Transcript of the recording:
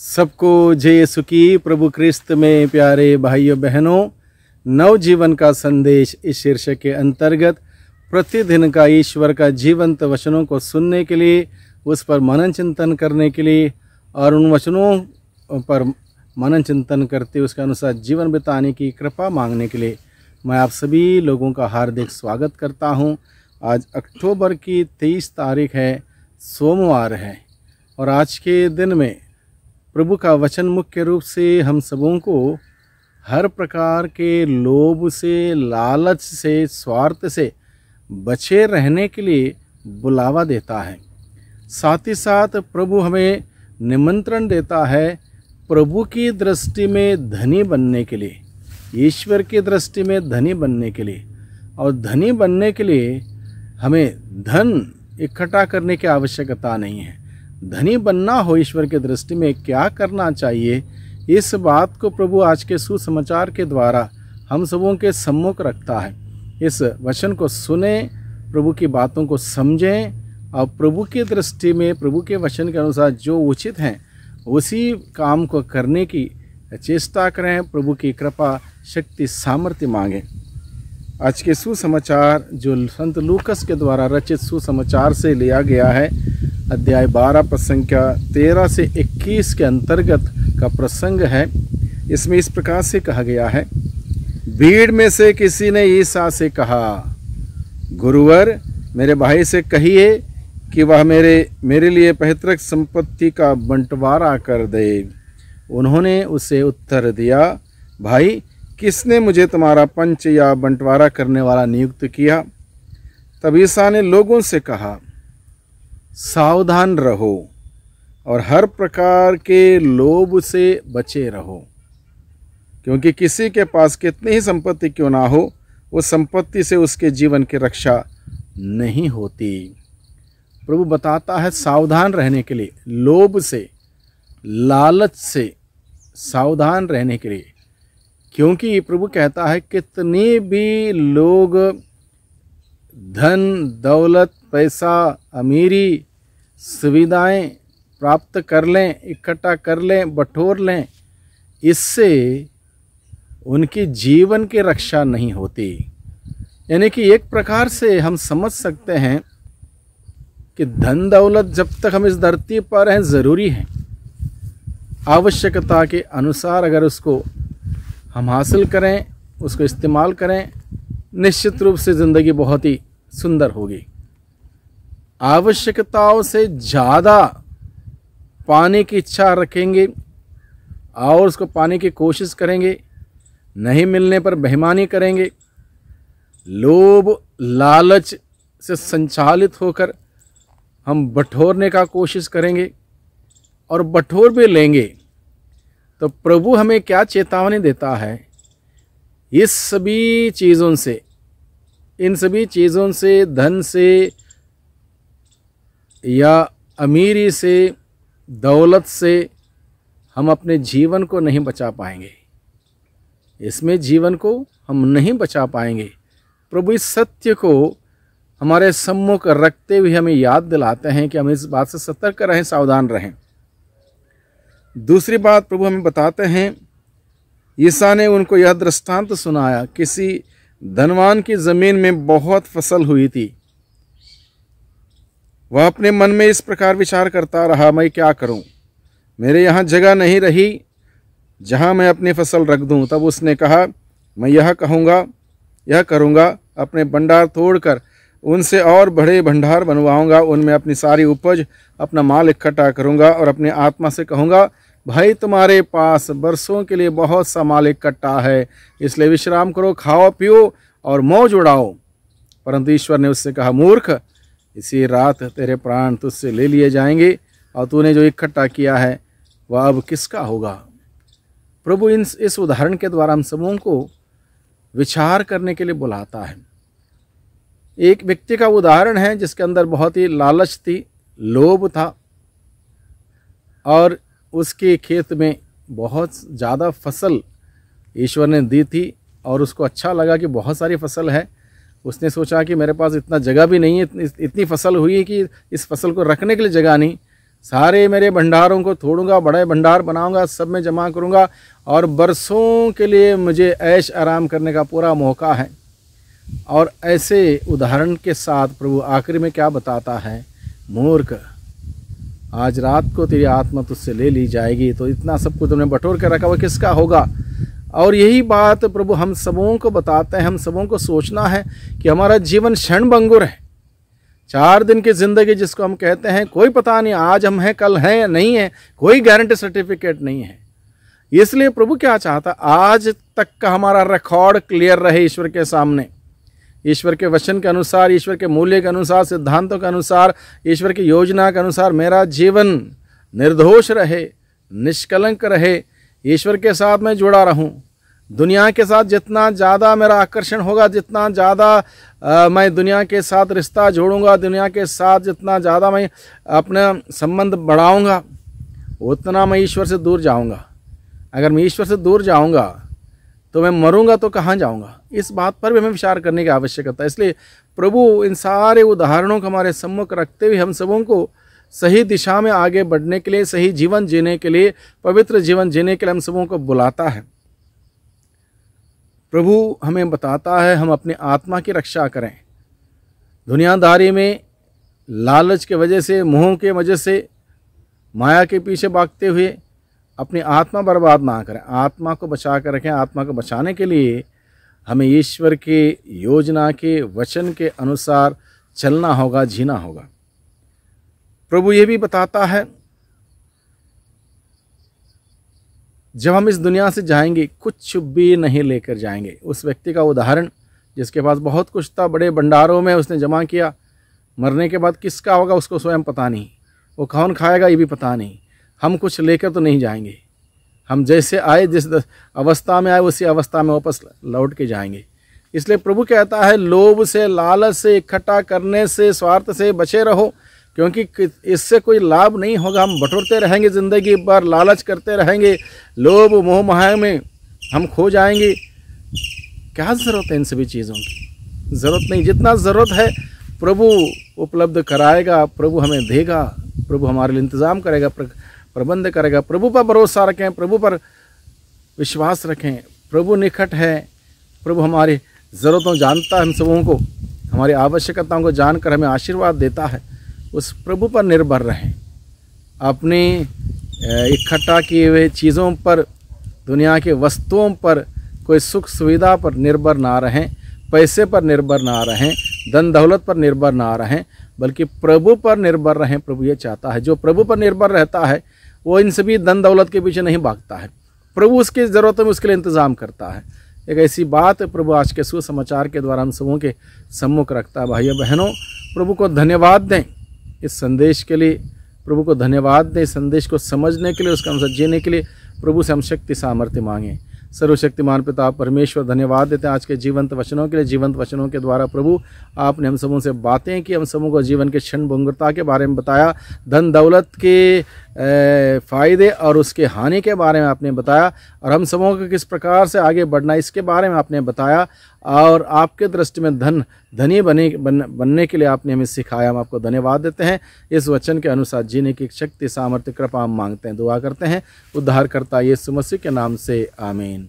सबको जय यीशु की। प्रभु क्रिस्त में प्यारे भाइयों बहनों, नवजीवन का संदेश इस शीर्षक के अंतर्गत प्रतिदिन का ईश्वर का जीवंत वचनों को सुनने के लिए, उस पर मनन चिंतन करने के लिए और उन वचनों पर मनन चिंतन करते उसके अनुसार जीवन बिताने की कृपा मांगने के लिए मैं आप सभी लोगों का हार्दिक स्वागत करता हूं। आज अक्टूबर की 23 तारीख है, सोमवार है और आज के दिन में प्रभु का वचन मुख्य रूप से हम सबों को हर प्रकार के लोभ से, लालच से, स्वार्थ से बचे रहने के लिए बुलावा देता है। साथ ही साथ प्रभु हमें निमंत्रण देता है प्रभु की दृष्टि में धनी बनने के लिए, ईश्वर की दृष्टि में धनी बनने के लिए। और धनी बनने के लिए हमें धन इकट्ठा करने की आवश्यकता नहीं है। धनी बनना हो ईश्वर की दृष्टि में क्या करना चाहिए, इस बात को प्रभु आज के सुसमाचार के द्वारा हम सबों के सम्मुख रखता है। इस वचन को सुने, प्रभु की बातों को समझें और प्रभु की दृष्टि में प्रभु के वचन के अनुसार जो उचित हैं उसी काम को करने की चेष्टा करें। प्रभु की कृपा, शक्ति, सामर्थ्य मांगें। आज के सुसमाचार जो संत लूकस के द्वारा रचित सुसमाचार से लिया गया है, अध्याय 12 पद संख्या 13 से 21 के अंतर्गत का प्रसंग है। इसमें इस प्रकार से कहा गया है, भीड़ में से किसी ने ईसा से कहा, गुरुवर मेरे भाई से कहिए कि वह मेरे लिए पैतृक संपत्ति का बंटवारा कर दे। उन्होंने उसे उत्तर दिया, भाई किसने मुझे तुम्हारा पंच या बंटवारा करने वाला नियुक्त किया? तब ईसा ने लोगों से कहा, सावधान रहो और हर प्रकार के लोभ से बचे रहो, क्योंकि किसी के पास कितनी ही संपत्ति क्यों ना हो, उस संपत्ति से उसके जीवन की रक्षा नहीं होती। प्रभु बताता है सावधान रहने के लिए, लोभ से, लालच से सावधान रहने के लिए। क्योंकि प्रभु कहता है कितने भी लोग धन, दौलत, पैसा, अमीरी, सुविधाएं प्राप्त कर लें, इकट्ठा कर लें, बटोर लें, इससे उनकी जीवन की रक्षा नहीं होती। यानी कि एक प्रकार से हम समझ सकते हैं कि धन दौलत जब तक हम इस धरती पर हैं ज़रूरी है। आवश्यकता के अनुसार अगर उसको हम हासिल करें, उसको इस्तेमाल करें, निश्चित रूप से ज़िंदगी बहुत ही सुंदर होगी। आवश्यकताओं से ज़्यादा पाने की इच्छा रखेंगे और उसको पाने की कोशिश करेंगे, नहीं मिलने पर बेईमानी करेंगे, लोभ लालच से संचालित होकर हम बटोरने का कोशिश करेंगे और बटोर भी लेंगे, तो प्रभु हमें क्या चेतावनी देता है? इस सभी चीज़ों से, इन सभी चीज़ों से, धन से या अमीरी से, दौलत से हम अपने जीवन को नहीं बचा पाएंगे। इसमें जीवन को हम नहीं बचा पाएंगे। प्रभु इस सत्य को हमारे सम्मुख रखते हुए हमें याद दिलाते हैं कि हम इस बात से सतर्क रहें, सावधान रहें। दूसरी बात प्रभु हमें बताते हैं, ईसा ने उनको यह दृष्टांत सुनाया, किसी धनवान की ज़मीन में बहुत फसल हुई थी। वह अपने मन में इस प्रकार विचार करता रहा, मैं क्या करूं? मेरे यहाँ जगह नहीं रही जहाँ मैं अपनी फसल रख दूं। तब उसने कहा, मैं यह करूँगा, अपने भंडार तोड़कर उनसे और बड़े भंडार बनवाऊंगा, उनमें अपनी सारी उपज, अपना माल इकट्ठा करूंगा और अपने आत्मा से कहूँगा, भाई तुम्हारे पास बरसों के लिए बहुत सा माल इकट्ठा है, इसलिए विश्राम करो, खाओ पियो और मौज उड़ाओ। परंतु ईश्वर ने उससे कहा, मूर्ख, इसी रात तेरे प्राण तुझसे ले लिए जाएंगे और तूने जो इकट्ठा किया है वह अब किसका होगा? प्रभु इस उदाहरण के द्वारा हम सबों को विचार करने के लिए बुलाता है। एक व्यक्ति का उदाहरण है जिसके अंदर बहुत ही लालच थी, लोभ था और उसके खेत में बहुत ज़्यादा फसल ईश्वर ने दी थी और उसको अच्छा लगा कि बहुत सारी फसल है। उसने सोचा कि मेरे पास इतना जगह भी नहीं है, इतनी फसल हुई है कि इस फसल को रखने के लिए जगह नहीं, सारे मेरे भंडारों को तोड़ूंगा, बड़े भंडार बनाऊंगा, सब में जमा करूंगा और बरसों के लिए मुझे ऐश आराम करने का पूरा मौका है। और ऐसे उदाहरण के साथ प्रभु आखिरी में क्या बताता है, मूर्ख, आज रात को तेरी आत्मा तुझसे ले ली जाएगी। तो इतना सब कुछ तुमने बटोर कर रखा, वो किसका होगा? और यही बात प्रभु हम सबों को बताते हैं। हम सबों को सोचना है कि हमारा जीवन क्षणभंगुर है। 4 दिन की ज़िंदगी जिसको हम कहते हैं, कोई पता नहीं आज हम हैं, कल हैं या नहीं है, कोई गारंटी सर्टिफिकेट नहीं है। इसलिए प्रभु क्या चाहता, आज तक का हमारा रिकॉर्ड क्लियर रहे ईश्वर के सामने, ईश्वर के वचन के अनुसार, ईश्वर के मूल्य के अनुसार, सिद्धांतों के अनुसार, ईश्वर की योजना के अनुसार मेरा जीवन निर्दोष रहे, निष्कलंक रहे, ईश्वर के साथ मैं जुड़ा रहूं। दुनिया के साथ जितना ज़्यादा मेरा आकर्षण होगा, जितना ज़्यादा मैं दुनिया के साथ रिश्ता जोड़ूंगा, दुनिया के साथ जितना ज़्यादा मैं अपना संबंध बढ़ाऊंगा, उतना मैं ईश्वर से दूर जाऊंगा। अगर मैं ईश्वर से दूर जाऊंगा तो मैं मरूंगा तो कहाँ जाऊंगा? इस बात पर भी हमें विचार करने की आवश्यकता है। इसलिए प्रभु इन सारे उदाहरणों को हमारे सम्मुख रखते हुए हम सबों को सही दिशा में आगे बढ़ने के लिए, सही जीवन जीने के लिए, पवित्र जीवन जीने के लिए हम सबों को बुलाता है। प्रभु हमें बताता है हम अपनी आत्मा की रक्षा करें। दुनियादारी में लालच के वजह से, मोह के वजह से, माया के पीछे भागते हुए अपनी आत्मा बर्बाद ना करें। आत्मा को बचा कर रखें। आत्मा को बचाने के लिए हमें ईश्वर के योजना के वचन के अनुसार चलना होगा, जीना होगा। प्रभु ये भी बताता है जब हम इस दुनिया से जाएंगे कुछ भी नहीं लेकर जाएंगे। उस व्यक्ति का उदाहरण जिसके पास बहुत कुछ था, बड़े भंडारों में उसने जमा किया, मरने के बाद किसका होगा उसको स्वयं पता नहीं, वो कौन खाएगा ये भी पता नहीं। हम कुछ लेकर तो नहीं जाएंगे, हम जैसे आए, जिस अवस्था में आए उसी अवस्था में वापस लौट के जाएंगे। इसलिए प्रभु कहता है लोभ से, लालच से, इकट्ठा करने से, स्वार्थ से बचे रहो, क्योंकि इससे कोई लाभ नहीं होगा। हम बटोरते रहेंगे ज़िंदगी भर, लालच करते रहेंगे, लोभ मोह माया में हम खो जाएंगे। क्या ज़रूरत है इन सभी चीज़ों की? ज़रूरत नहीं। जितना ज़रूरत है प्रभु उपलब्ध कराएगा, प्रभु हमें देगा, प्रभु हमारे लिए इंतज़ाम करेगा, प्रबंध करेगा। प्रभु पर भरोसा रखें, प्रभु पर विश्वास रखें। प्रभु निकट है, प्रभु हमारी ज़रूरतों जानता है, हम सबों को हमारी आवश्यकताओं को जानकर हमें आशीर्वाद देता है। उस प्रभु पर निर्भर रहें। अपने इकट्ठा किए हुए चीज़ों पर, दुनिया के वस्तुओं पर, कोई सुख सुविधा पर निर्भर ना रहें, पैसे पर निर्भर ना रहें, धन दौलत पर निर्भर ना रहें, बल्कि प्रभु पर निर्भर रहें। प्रभु ये चाहता है, जो प्रभु पर निर्भर रहता है वो इन सभी धन दौलत के पीछे नहीं भागता है। प्रभु उसकी ज़रूरतों में उसके लिए इंतज़ाम करता है। एक ऐसी बात प्रभु आज के सुसमाचार के द्वारा हम सबों के सम्मुख रखता है। भाइयों बहनों, प्रभु को धन्यवाद दें इस संदेश के लिए, प्रभु को धन्यवाद दें इस संदेश को समझने के लिए, उसके अनुसार जीने के लिए। प्रभु से हम शक्ति सामर्थ्य मांगें। सर्वशक्तिमान पिता परमेश्वर, धन्यवाद देते हैं आज के जीवंत वचनों के लिए। जीवंत वचनों के द्वारा प्रभु आपने हम सबों से बातें की, हम सबों को जीवन के क्षण भंगुरता के बारे में बताया, धन दौलत के फ़ायदे और उसके हानि के बारे में आपने बताया, और हम सबों को किस प्रकार से आगे बढ़ना इसके बारे में आपने बताया, और आपके दृष्टि में धनी बनने के लिए आपने हमें सिखाया। हम आपको धन्यवाद देते हैं। इस वचन के अनुसार जीने की शक्ति सामर्थ्य कृपा हम मांगते हैं, दुआ करते हैं उद्धारकर्ता यीशु मसीह के नाम से, आमीन।